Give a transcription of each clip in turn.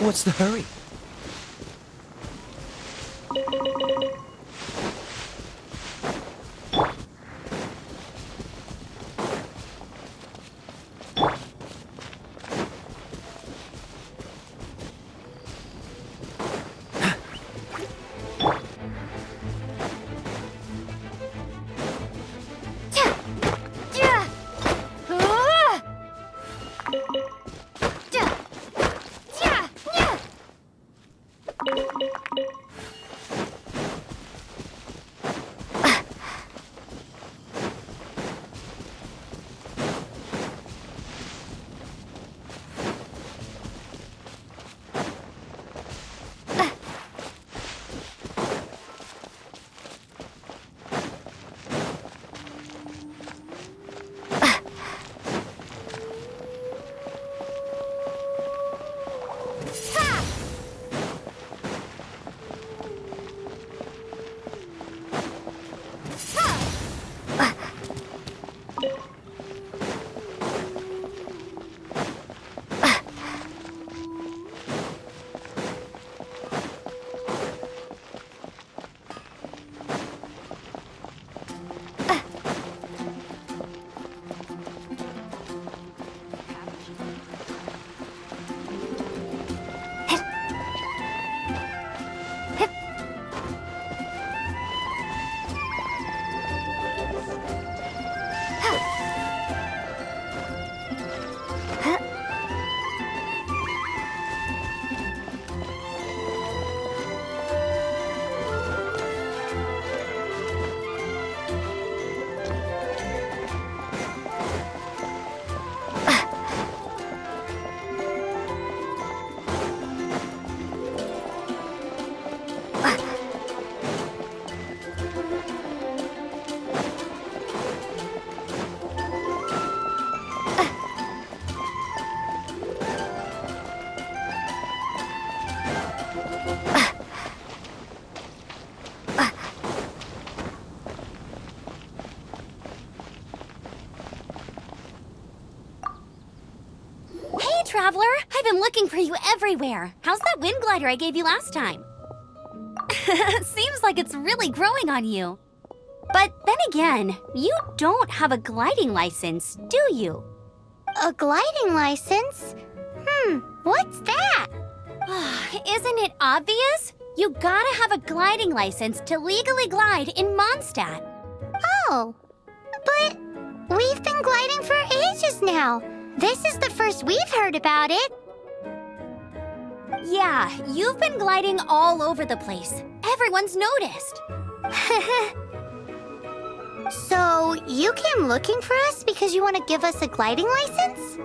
What's the hurry? Traveler, I've been looking for you everywhere. How's that wind glider I gave you last time? Seems like it's really growing on you. But then again, you don't have a gliding license, do you? A gliding license? What's that? Isn't it obvious? You gotta have a gliding license to legally glide in Mondstadt. Oh, but we've been gliding for ages now. This is the first we've heard about it. Yeah, you've been gliding all over the place. Everyone's noticed. So, you came looking for us because you want to give us a gliding license?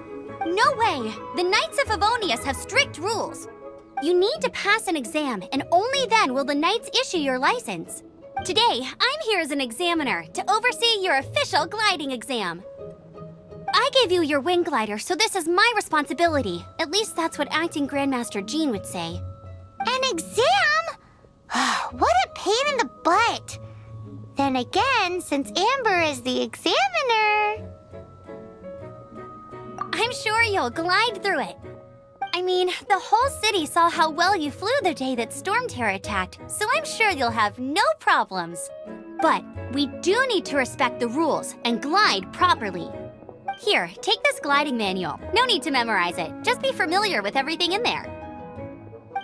No way! The Knights of Favonius have strict rules. You need to pass an exam, and only then will the Knights issue your license. Today, I'm here as an examiner to oversee your official gliding exam. I gave you your wing glider, so this is my responsibility. At least that's what Acting Grandmaster Jean would say. An exam? What a pain in the butt. Then again, since Amber is the examiner... I'm sure you'll glide through it. I mean, the whole city saw how well you flew the day that Storm Terror attacked, so I'm sure you'll have no problems. But we do need to respect the rules and glide properly. Here, take this gliding manual. No need to memorize it. Just be familiar with everything in there.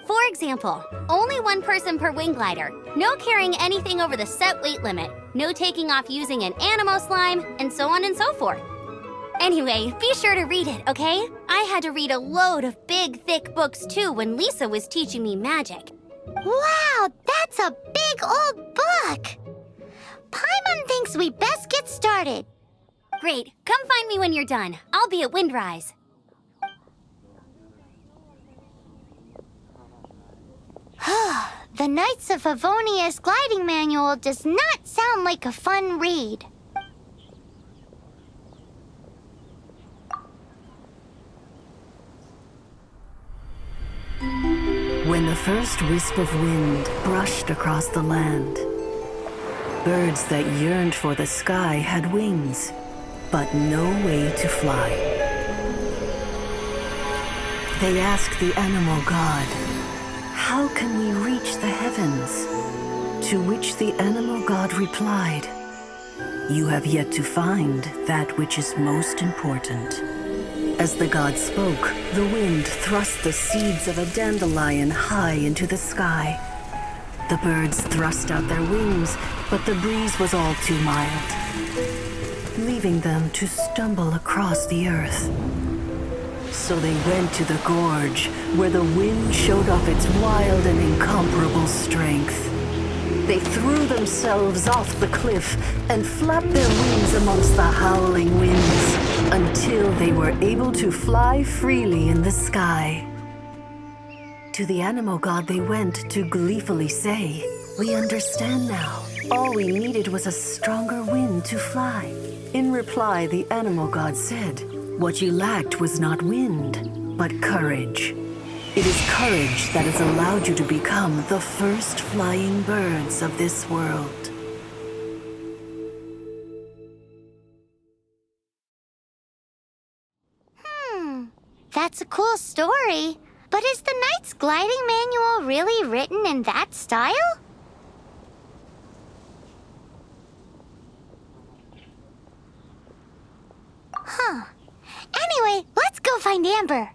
For example, only one person per wing glider, no carrying anything over the set weight limit, no taking off using an animo slime, and so on and so forth. Anyway, be sure to read it, okay? I had to read a load of big, thick books too when Lisa was teaching me magic. Wow, that's a big old book! Paimon thinks we best get started. Great, come find me when you're done. I'll be at Windrise. The Knights of Favonia's gliding manual does not sound like a fun read. When the first wisp of wind brushed across the land, birds that yearned for the sky had wings, but no way to fly. They asked the animal god, "How can we reach the heavens?" To which the animal god replied, "You have yet to find that which is most important." As the god spoke, the wind thrust the seeds of a dandelion high into the sky. The birds thrust out their wings, but the breeze was all too mild, leaving them to stumble across the earth. So they went to the gorge, where the wind showed off its wild and incomparable strength. They threw themselves off the cliff and flapped their wings amongst the howling winds until they were able to fly freely in the sky. To the animal god they went to gleefully say, "We understand now. All we needed was a stronger wind to fly." In reply, the animal god said, "What you lacked was not wind, but courage. It is courage that has allowed you to become the first flying birds of this world." That's a cool story. But is the Knight's gliding manual really written in that style? Huh. Anyway, let's go find Amber.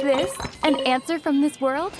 this an answer from this world?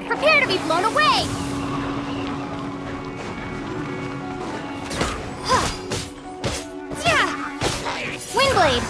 Prepare to be blown away! Windblade!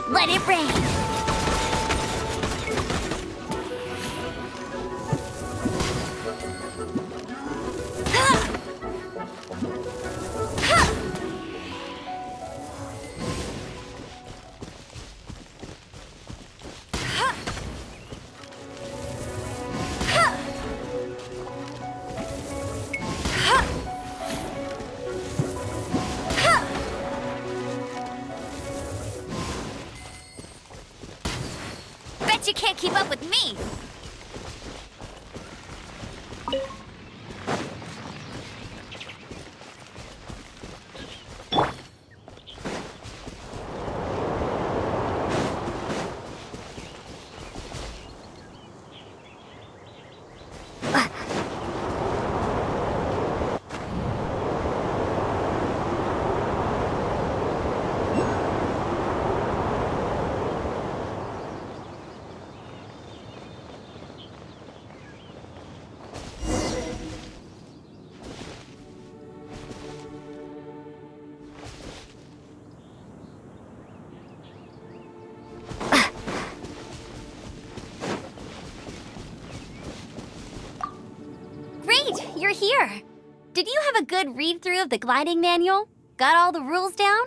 Let it rain! Bet you can't keep up with me! You're here. Did you have a good read-through of the gliding manual? Got all the rules down?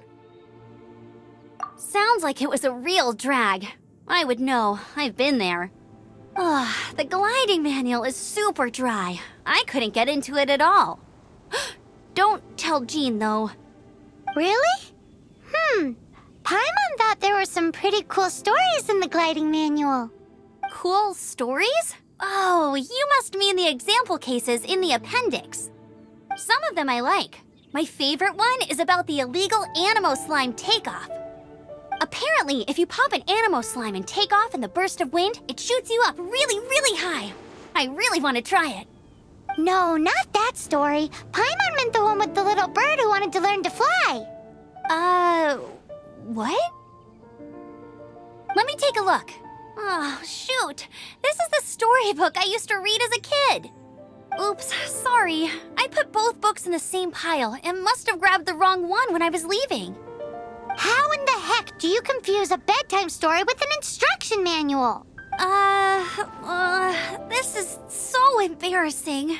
Sounds like it was a real drag. I would know. I've been there. Ugh, the gliding manual is super dry. I couldn't get into it at all. Don't tell Jean, though. Really? Paimon thought there were some pretty cool stories in the gliding manual. Cool stories? Oh, you must mean the example cases in the appendix. Some of them I like. My favorite one is about the illegal Animo Slime takeoff. Apparently, if you pop an Animo Slime and take off in the burst of wind, it shoots you up really, really high. I really want to try it. No, not that story. Paimon meant the one with the little bird who wanted to learn to fly. What? Let me take a look. Oh, shoot. This is the storybook I used to read as a kid. Oops, sorry. I put both books in the same pile and must have grabbed the wrong one when I was leaving. How in the heck do you confuse a bedtime story with an instruction manual? This is so embarrassing.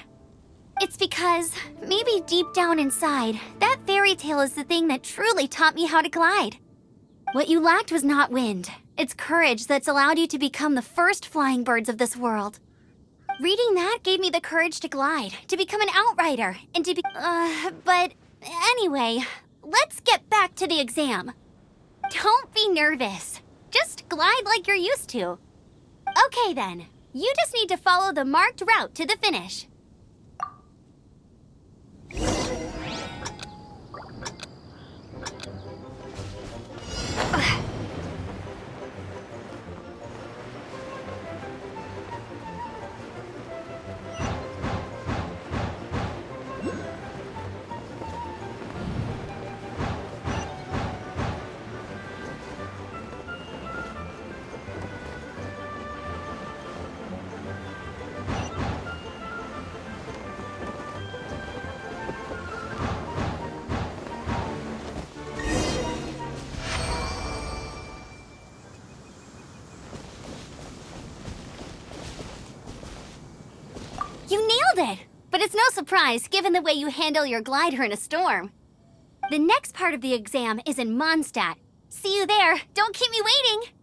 It's because, maybe deep down inside, that fairy tale is the thing that truly taught me how to glide. What you lacked was not wind. It's courage that's allowed you to become the first flying birds of this world. Reading that gave me the courage to glide, to become an outrider, and to be... but anyway, let's get back to the exam. Don't be nervous. Just glide like you're used to. Okay then, you just need to follow the marked route to the finish. You nailed it! But it's no surprise, given the way you handle your glider in a storm. The next part of the exam is in Mondstadt. See you there. Don't keep me waiting!